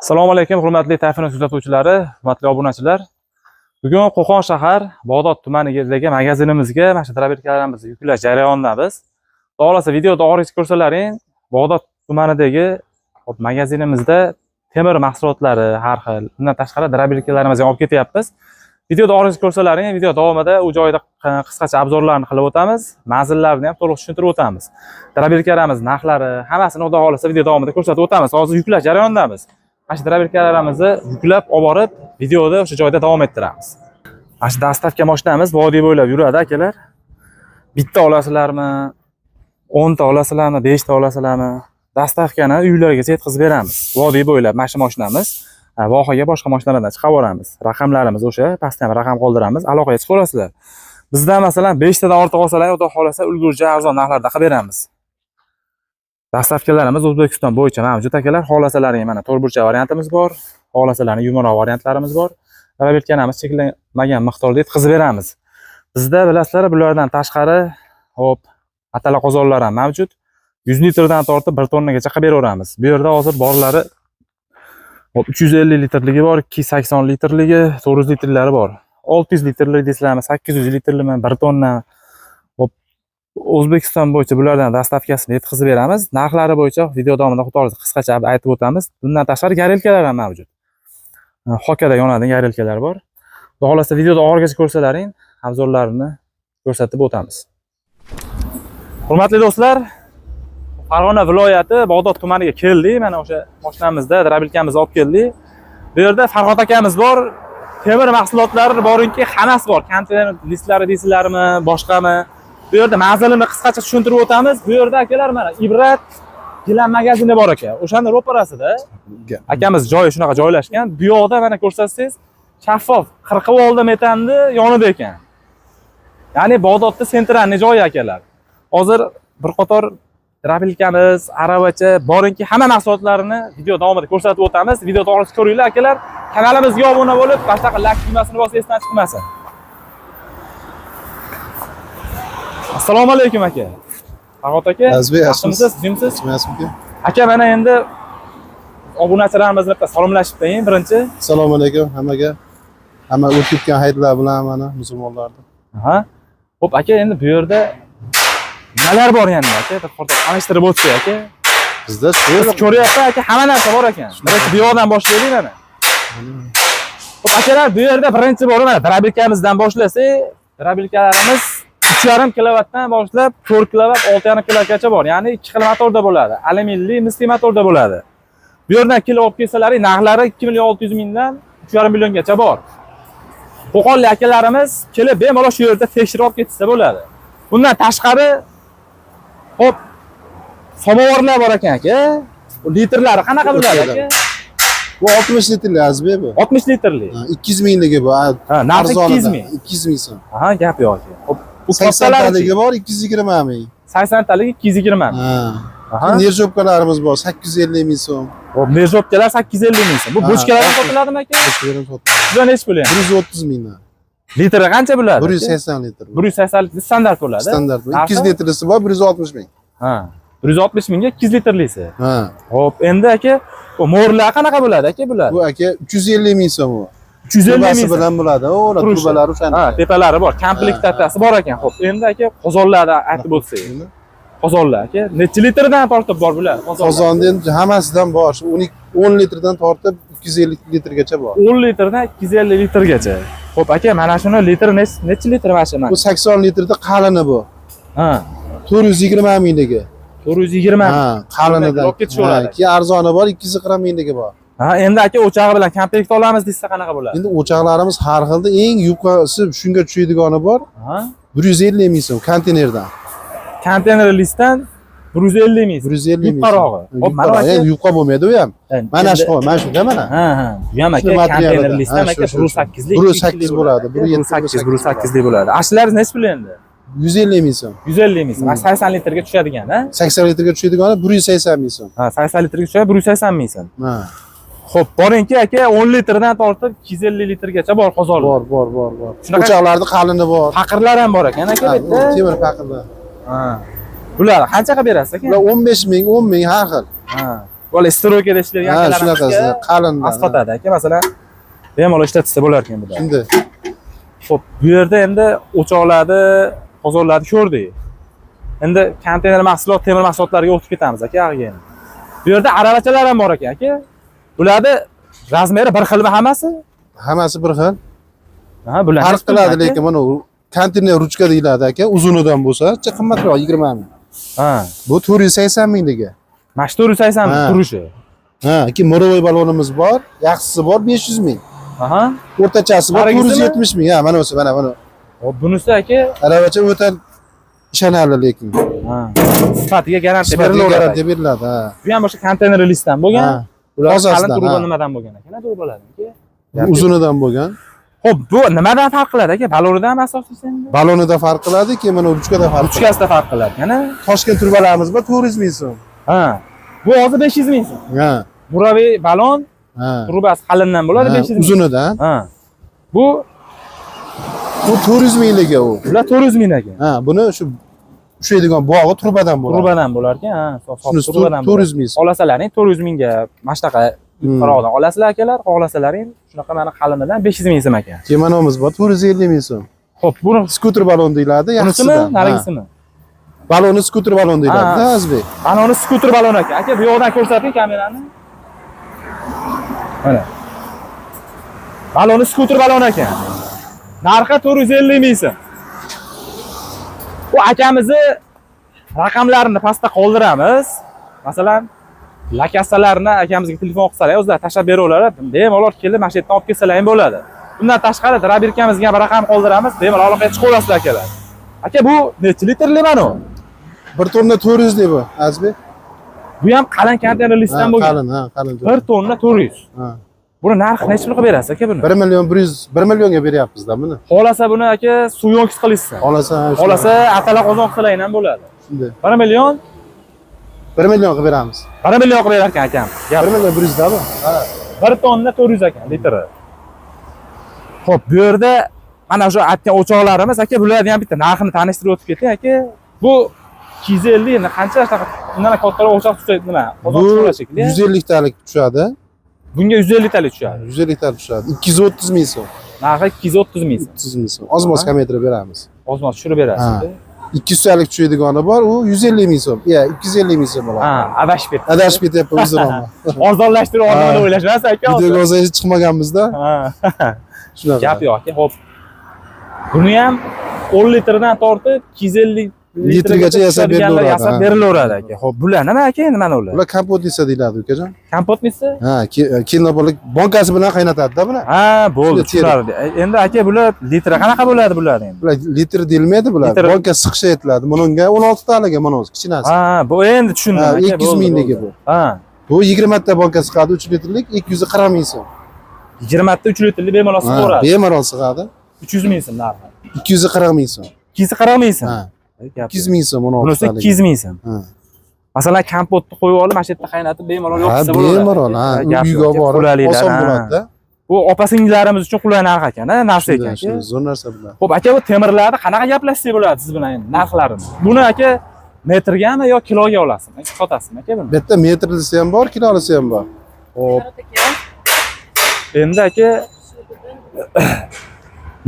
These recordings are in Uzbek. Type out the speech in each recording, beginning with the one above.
Assalomu alaykum, hurmatli Tayfun kuzatuvchilari, hurmatli obunachilar. Bugun Qo'qon shahar Bog'dod tumanidagi magazinimizga mana shu drabelkalarimizni yuklash jarayonidamiz. Xohlasa videoda og'riq ko'rsalaring, Bog'dod tumanidagi magazinimizda temir mahsulotlari har xil, bundan tashqari drabelkalarimizni olib ketyapmiz. Videoda og'riq ko'rsalaring, video davomida u joyda qisqacha obzorlarni qilib o'tamiz, manzillarni ham to'liq tushuntirib o'tamiz. Drabelkalarimiz narxlari, hammasini xudo xolasa video davomida ko'rsatib o'tamiz. Hozir yuklash jarayonidamiz. Mana shu drabelkalarimizni yuklab olib borib, videoda o'sha joyda davom ettiramiz. Mana shu dastavka mashinamiz vodiy bo'ylab yuradi akalar. Bitta olasizlarmi, 10 ta olasizlarmi, 5 ta olasizlarmi? Dastavkani uylarga yetkazib beramiz. Vodiy bo'ylab mana shu mashinamiz. Vohaga boshqa mashinalardan chiqarib olamiz. Raqamlarimiz o'sha, pastda ham raqam qoldiramiz, aloqaga chiqib olasizlar. Bizda masalan 5 tadan ortiq olsalar, xudo xolasa ulgurji arzon narxlarda qilib beramiz. Dastavkalarimiz O'zbekiston bo'yicha mavjud akalar. Xohlasalaring mana to'rtburchak variantimiz bor, xohlasalaring yumaloq variantlarimiz bor. Drabelkanamiz cheklanmagan miqdorda yetkazib beramiz. Bizda bilasizlar, bulardan tashqari, hop, atala qozonlar ham mavjud. 100 litrdan tortib 1 tonnagacha qilib beraveramiz. Bu yerda hozir borlari 350 litrligi bor, 280 litrligi, 400 litrlari bor. 600 litrlik deysizlarmi, 800 litrlimi, 1 tonna. O'zbekiston bo'yicha bulardan dastavkasini yetkazib beramiz. Narxlari bo'yicha video davomida qisqacha aytib o'tamiz. Bundan tashqari garelkalar ham mavjud. Hokada yonadigan garelkalar bor. Xudo xolasa videoda oxirigacha ko'rsalaring, obzorlarini ko'rsatib o'tamiz. Hurmatli do'stlar, Farg'ona viloyati Bog'dod tumaniga keldik. Mana o'sha mashinamizda drabelkamizni olib keldik. Bu yerda Farhod akamiz bor. Temir mahsulotlari borinki, hammasi bor. Konteyner listlari deysizlarmi, boshqami? Bu yerda manzilini qisqacha tushuntirib o'tamiz. Bu yerda akalar mana Ibrat gilam magazini bor ekan. O'shani ro'parasida akamiz joyi shunaqa joylashgan. Bu yoqda mana ko'rsatsangiz, shaffof 40 volda metanni yonida ekan. Ya'ni Bog'dodda sentralniy joyi akalar. Hozir bir qator drabelkamiz, aravacha borinki hamma mahsulotlarini video davomida ko'rsatib o'tamiz. Video to'g'risida ko'ringlar akalar. Kanalimizga obuna bo'lib, boshqa like tugmasini bosib esdan chiqmasin. Assalomu alaykum aka. Farhod aka, yaxshimisiz? Sizmisiz? Aka, mana endi obunachilarimiz bilan salomlashib birinchi. Assalomu alaykum hammaga. Hamma o'tib ketgan hayitlar bilan mana musulmonlarni. Aha. Xo'p aka, endi bu yerda nimalar bor endi aka? Tanishtirib o'tsak aka. Bizda shu ko'ryapsiz aka, hamma narsa bor ekan. Birinchi bu yoqdan boshlaylik mana. Xo'p akalar, bu yerda birinchi bor mana drabelkamizdan boshlasak, drabelkalarimiz 3,5 kilovatdan boshlab 4 kilovat, 6,5 kilovatgacha bor. Ya'ni 2 xil motorda bo'ladi. Alyuminli, misli motorda bo'ladi. Bu yerdan kilo olib kelsalaring, narxlari 2,6 mingdan 3,5 milliongacha bor. Qo'qonlik akalarimiz kelib bemalol shu yerda tekshirib olib ketsa bo'ladi. Bundan tashqari, hop, samovarlar bor ekan aka. Litrlari qanaqa bo'ladi aka? Bu 60 litrli azbi bu. 60 litrli. 200 mingligi bu. Ha, narxi 200 ming. 200 ming so'm. Aha, gap yo'q aka. Hop, bu 80 taligi bor, 220 ming. 80 taligi 220 ming. Aha. Nerjobkalarimiz bor, 850 ming so'm. Hop, nerjobkalar 850 ming so'm. Bu bochkalardan sotiladimi aka? Bochkalardan sotiladi. Bular nech pul endi? 130 mingdan. Litri qancha bo'ladi? 180 litr. 180 litr standart bo'ladi. Standart. 200 litrlisi bor, 160 ming. Ha. 160 mingga 200 litrlisi. Ha. Hop, endi aka, bu mo'rlar qanaqa bo'ladi aka bular? Bu aka 350 ming so'm u. 350 ming bilan bo'ladi. O, turbalari o'shani. Ha, tepalari bor, komplektatsiyasi bor ekan. Hop, endi aka qozonlarni aytib o'tsangiz. Qozonlar aka, necha litrdan tortib bor bular? Qozonda endi hammasidan bor. 10 litrdan tortib 250 litrgacha bor. 10 litrdan 250 litrgacha. Hop aka, mana shuni litr necha litr mana? Bu 80 litrda qalini bu. Ha. 420 mingligi. 420. Ha, qalinidan. Keyin arzoni bor, 240 mingligi bor. Ha, endi aka o'chog'i bilan komplekt olamiz desa qanaqa bo'ladi? Endi o'choqlarimiz har xilda, eng yupqasi shunga tushadigan bor. Ha. 150 ming so'm konteynerdan. Konteynerlisdan 150 ming. 150 ming. Yuqorog'i. Hop, mana endi yupqa bo'lmaydi u ham. Mana shu, mana shunda mana. Ha, ha. Bu ham aka konteynerlisdan aka 1.8lik. 1.8 bo'ladi. 1.8lik bo'ladi. Ashlar nech pul endi? 150 ming so'm. 150 ming so'm. 80 litrga tushadigan, ha? 80 litrga tushadigan 180 ming so'm. Ha, 80 litrga tushadi 180 ming so'm. Ha. Xo'p, boringki aka 10 litrdan tortib 250 litrgacha bor qozonlar. Bor. O'choqlarda qalini bor. Faqirlar ham bor ekan aka bitta. Temir faqirlar. Ha. Bular qancha qilib berasiz aka? Bular 15 ming, 10 ming har xil. Ha. Bola stroykada ishlaydigan Ha, shunaqasi qalin. asfaltadi aka, masalan, bemalol ishlatsa bo'lar ekan bular. Shunda. Xo'p, bu yerda endi o'choqlarni, qozonlarni ko'rdik. Endi konteyner mahsulot, temir mahsulotlariga o'tib ketamiz aka, yog'iga. Bu yerda aravachalar ham bor ekan aka. Bularni razmeri bir xilmi hammasi? Hammasi bir xil. Ha, bular Farq qiladi, lekin mana konteyner ruchka deyiladi aka, uzunidan bo'lsa, qimmatroq 20 ming. Ha, Bu 480 mingdagi. mana 480 Ha. turishi. Ha, ikki morovoy balonimiz bor, yaxshisi bor 500 ming. Aha. O'rtachasi bor Qaraysizmi? 470 ming. Ha, mana o'si, mana buni. Hop, bunisi aka, Aravacha o'ta ishonarli lekin. ha, sifatiga garantiya Garantiya beriladi. beriladi, ha. Bu ham o'sha konteyner listdan bo'lgan. Ha. Bular Tozasidan, qalin turba ha. nimadan bo'lgan ekan? To'g'ri bo'ladi aka. Bu uzunidan bo'lgan. Xo'p, bu nimadan farq qiladi aka? Balonidan asosiysi endi. Balonida farq qiladi, keyin mana ruchkada farq qiladi. Ruchkasida farq qiladi. Yana Toshkent turbalarimiz bor 400 ming so'm. ha. Bu hozir 500 ming so'm. Ha. Buraviy balon Ha. turbasi qalindan bo'ladi 500 ming. Uzunidan. Ha. Bu 400 mingligi u. ular 400 ming ekan. Ha, buni shu ushlaydigan bog'i turbadan bo'ladi. Turbadan bo'lar ekan, ha. Shunisi Turbadan 400 ming so'm. Olasalaring 400 mingga mana shunaqa qarordan olasizlar akalar, xohlasalaring shunaqa mana qalinidan 500 ming so'm ekan. Keyin manamiz bor 450 ming so'm. Xo'p, buni Skuter balon deyiladi, bunisimi, yaxshisidan. narigisimi? Baloni skuter balon deyiladi, Ha. Azbek. Ana uni skuter balon ekan. Aka, bu yoqdan ko'rsating kamerani. Mana. Baloni skuter balon ekan. Narxi 450 ming so'm. Bu akamizni raqamlarini pastda qoldiramiz. Masalan, lakasalarni akamizga telefon qilsalar, o'zlari tashlab beraveradi. Bemalol kelib, mana shu yerdan olib kelsalar ham bo'ladi. Bundan tashqari Drabirkamizga ham raqam qoldiramiz. Bemalol aloqaga chiqib olasizlar akalar. Aka, bu necha litrli mana u? Bir tonna 400 deb bu, Azbek. Bu ham qalin konteyner listdan bo'lgan. Qalin, ha, qalin. 1 tonna 400. Ha. Buni narxi necha pulga berasiz aka buni? 1 million 1 millionga beryapmiz-da buni. Xohlasa buni aka suv yo'nkiz qilishsa. Olasa, Xohlasa atala qozon qilsalar ham bo'ladi. shunday. 1 million 1 million qilib beramiz. 1 million qilib berar ekan akam. 1 million 100 da bu. Ha. 1 tonna 400 ekan litri. Xo'p, bu yerda mana shu aytgan o'choqlarimiz aka, bularni ham bitta narxini tanishtirib o'tib keting aka. Bu 250 ni qancha shunaqa undan kattaroq o'choq tutadi nima? Qozon Bu tushadi shekilli. 150 talik tushadi. Bunga 150 talik tushadi. 150 talik tushadi. 230 ming so'm. Narxi 230 ming. 30 ming so'm. Ozmoz kametrga beramiz. Ozmoz tushirib berasiz. 200 talik tushaydigani bor, u 150 ming so'm. Yo, 250 ming so'm bo'ladi. Ha, adashib ketdi. Adashib ketyapti o'zim. Arzonlashtirib olganini o'ylashmasiz aka. Videoga hozir hech chiqmaganmizda. Ha. Shunaqa. Gap yo'q aka. Xo'p. Buni ham 10 litrdan tortib 250 litrgacha yasab berilaveradi. Yasab berilaveradi aka. Xo'p, bular nima aka endi mana ular? Ular kompot desa deyiladi, ukajon. Kompotmisi? Ha, kelinobolik bankasi bilan qaynatadi-da buni. Ha, bo'ldi, Shunday tushunarli. Endi aka bular litri qanaqa bo'ladi bular endi? Bular litr deyilmaydi bular. Litr. Banka siqishi aytiladi. Bunga 16 taliga mana o'zi kichkinasi. Ha, bu endi tushundim Ha, aka. 200 mingligi bu. Ha. Bu 20 ta banka siqadi, 3 litrlik 240 ming so'm. 20 ta 3 litrli bemalol Ha, siqaveradi. bemalol siqadi. 300 ming so'm narxi. 240 ming so'm. 240 ming so'm. Ha, Gap 200 ming so'm 16 Bunisi taliga. 200 ming so'm. Ha. Masalan, kompotni qo'yib olib, mana shu yerda qaynatib bemalol Ha, yoqsa bo'laveradi. bemalol, ha, Gap uyga yo'q, borib qulayliklar, oson ha. bo'ladi-da. Bu opa-singillarimiz uchun qulay narx ekan-a, narsa ekan. Shunday, zo'r narsa bular. Xo'p, aka, bu temirlarni qanaqa gaplashsak bo'ladi siz bilan endi narxlarini? Buni aka metrgami yo kiloga olasizmi? Sotasizmi aka buni? Bu yerda metrlisi ham bor, kilolisi ham bor. Xo'p. Endi aka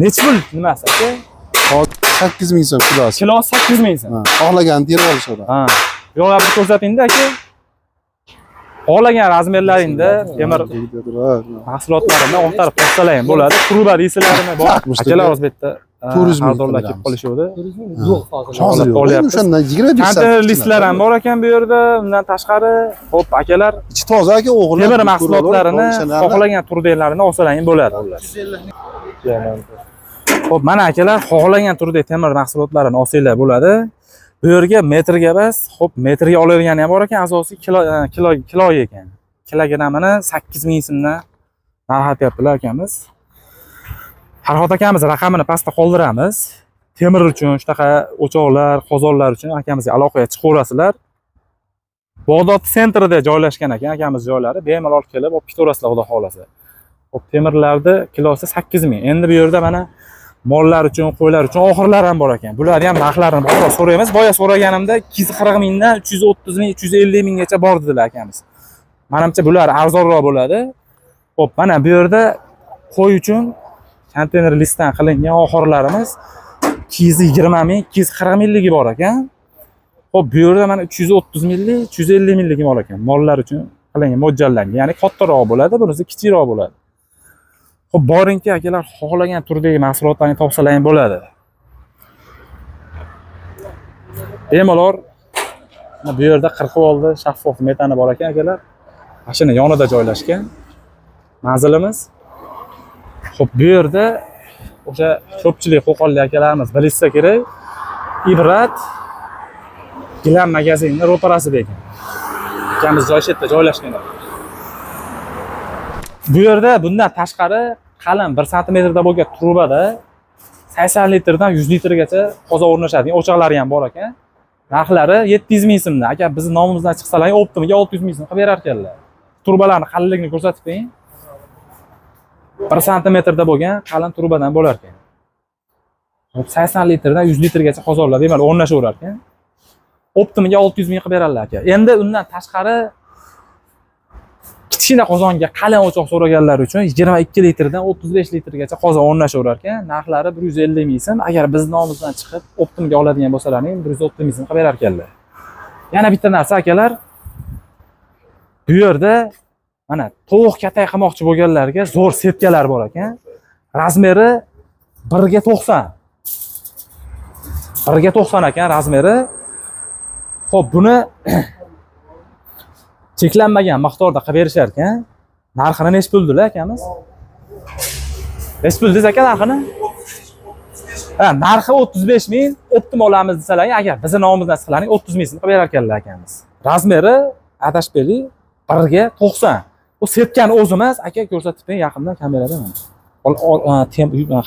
necha pul nimasi aka? 8 ming so'm kilosi. Kilo 8 ming so'm. Ha, xohlaganini terib olishadi. Ha. Yo'q, bir ko'rsating-da aka. Xohlagan razmerlaringda temir mahsulotlarini olib qo'ysalar ham bo'ladi. Truba deysilarini bor. Akalar o'zbekda 400 ming arzonlar kelib qolishuvdi. Yo'q, hozir yo'q. Olyapmiz. O'shandan 21 Konteyner listlar ham bor ekan bu yerda. Undan tashqari, xo'p, akalar ichi toza aka, o'g'illar. temir mahsulotlarini xohlagan turdalarini olsalar ham bo'ladi. Xo'p, mana akalar xohlagan turdagi temir mahsulotlarini olsanglar bo'ladi. Bu yerga metrga emas, xo'p, metrga olavergani ham bor ekan, asosiy kilo ekan. Kilogramini 8 ming so'mdan narxatyaptilar akamiz. Farhod akamiz raqamini pastda qoldiramiz. Temir uchun, shunaqa o'choqlar, qozonlar uchun akamizga aloqaga chiqaverasizlar. Bog'dod sentrida joylashgan ekan akamiz joylari. Bemalol kelib olib ketaverasizlar, xudo xolasa. Xo'p, temirlarni kilosi 8 ming. Endi bu yerda mana mollar uchun, qo'ylar uchun oxirlar ham bor ekan. Bularni ham narxlarini boshqa so'raymiz. Boya so'raganimda 240 mingdan 330 ming, 350 minggacha bor dedilar akamiz. Menimcha bular arzonroq bo'ladi. Xo'p, mana bu yerda qo'y uchun konteyner listdan qilingan oxirlarimiz 220 ming, 240 mingligi bor ekan. Xo'p, bu yerda mana 330 millik, 350 mingligi bor ekan. Mollar uchun qilingan, mo'ljallangan. Ya'ni kattaroq bo'ladi, bunisi kichikroq bo'ladi. Xo'p, boringki akalar, xohlagan turdagi mahsulotlarni topsalar ham bo'ladi. Bemalol bu yerda 40 voltli shaffof metani bor ekan akalar. Mashina yonida joylashgan. Manzilimiz. Xo'p, bu yerda o'sha ko'pchilik qo'qonli akalarimiz bilsa kerak, Ibrat gilam magazinning ro'parasida ekan. Ikamiz joy chetda joylashgan. Bu yerda bundan tashqari qalin 1 santimetrda bo'lgan trubada 80 litrdan 100 litrgacha qozoq o'rnashadigan o'choqlari ham bor ekan. Narxlari 700 ming so'mdan. Agar bizning nomimizdan chiqsalar, optimiga 600 ming so'm qilib berar ekanlar. Trubalarning qalinligini ko'rsatib qo'ying. 1 santimetrda bo'lgan qalin trubadan bo'lar ekan. 80 litrdan 100 litrgacha qozonlar bemalol o'rnashaverar ekan. Optimiga 600 ming qilib berarlar aka. Endi undan tashqari kichkina qozonga qalin o'choq so'raganlar uchun 22 litrdan 35 litrgacha qozon o'rnashaverar ekan. Narxlari 150 ming so'm. Agar biz nomimizdan chiqib optimga oladigan bo'lsalaring 130 ming so'm qilib berar ekanlar. Yana bitta narsa akalar. Bu yerda mana tovuq katay qilmoqchi bo'lganlarga zo'r sepkalar bor ekan. Razmeri 1 ga 90. 1 ga 90 ekan razmeri. Xo'p, buni cheklanmagan miqdorda qilib berishar ekan. Narxini nech puldilar akamiz? Nech pul desiz aka narxini? Ha, narxi 35 ming, optim olamiz desalar, agar bizning nomimizdan chiqsalaring 30 ming so'm qilib berar ekanlar akamiz. Razmeri adashbeli 1 ga 90. Bu sepkani o'zi emas, aka ko'rsatib bering yaqindan kamerada mana.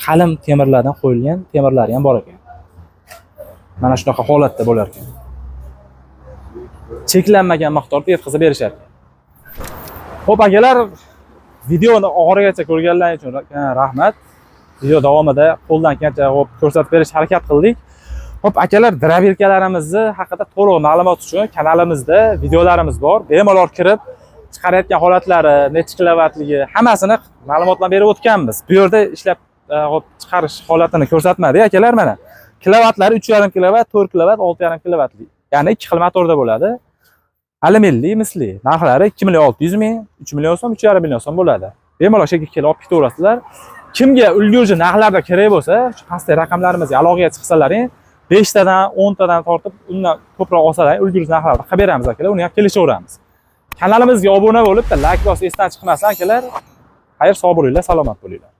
Qalin temirlardan qo'yilgan temirlari ham bor ekan. Mana shunaqa holatda bo'lar ekan. Cheklanmagan miqdorda yetkazib berishar. Xo'p akalar, videoni oxirigacha ko'rganlaringiz uchun rahmat. Video davomida qo'ldan kelgancha ko'rsatib berish harakat qildik. Xo'p akalar, drabirkalarimizni haqida to'liq ma'lumot uchun kanalimizda videolarimiz bor. Bemalol kirib chiqarayotgan holatlari, necha kilovatligi, hammasini ma'lumotlar berib o'tganmiz. Bu yerda ishlab chiqarish holatini ko'rsatmadik akalar mana. Kilovatlari 3,5 kilovat, 4 kilovat, 6,5 kilovatli. Ya'ni 2 xil motorda bo'ladi. Aluminli misli. Narxlari 2,6 ming, 3 million so'm, 3,5 million so'm bo'ladi. Bemalol shekil kelib olib ketaverasizlar. Kimga ulgurji narxlarda kerak bo'lsa, shu pastdagi raqamlarimizga aloqaga chiqsalaring, 5 tadan 10 tadan tortib, undan ko'proq olsalaring ulgurji narxlarda qilib beramiz akalar. Uni ham kelishaveramiz. Kanalimizga obuna bo'lib, like bosib esdan chiqmasin akalar. Xayr, sog' bo'linglar, salomat bo'linglar.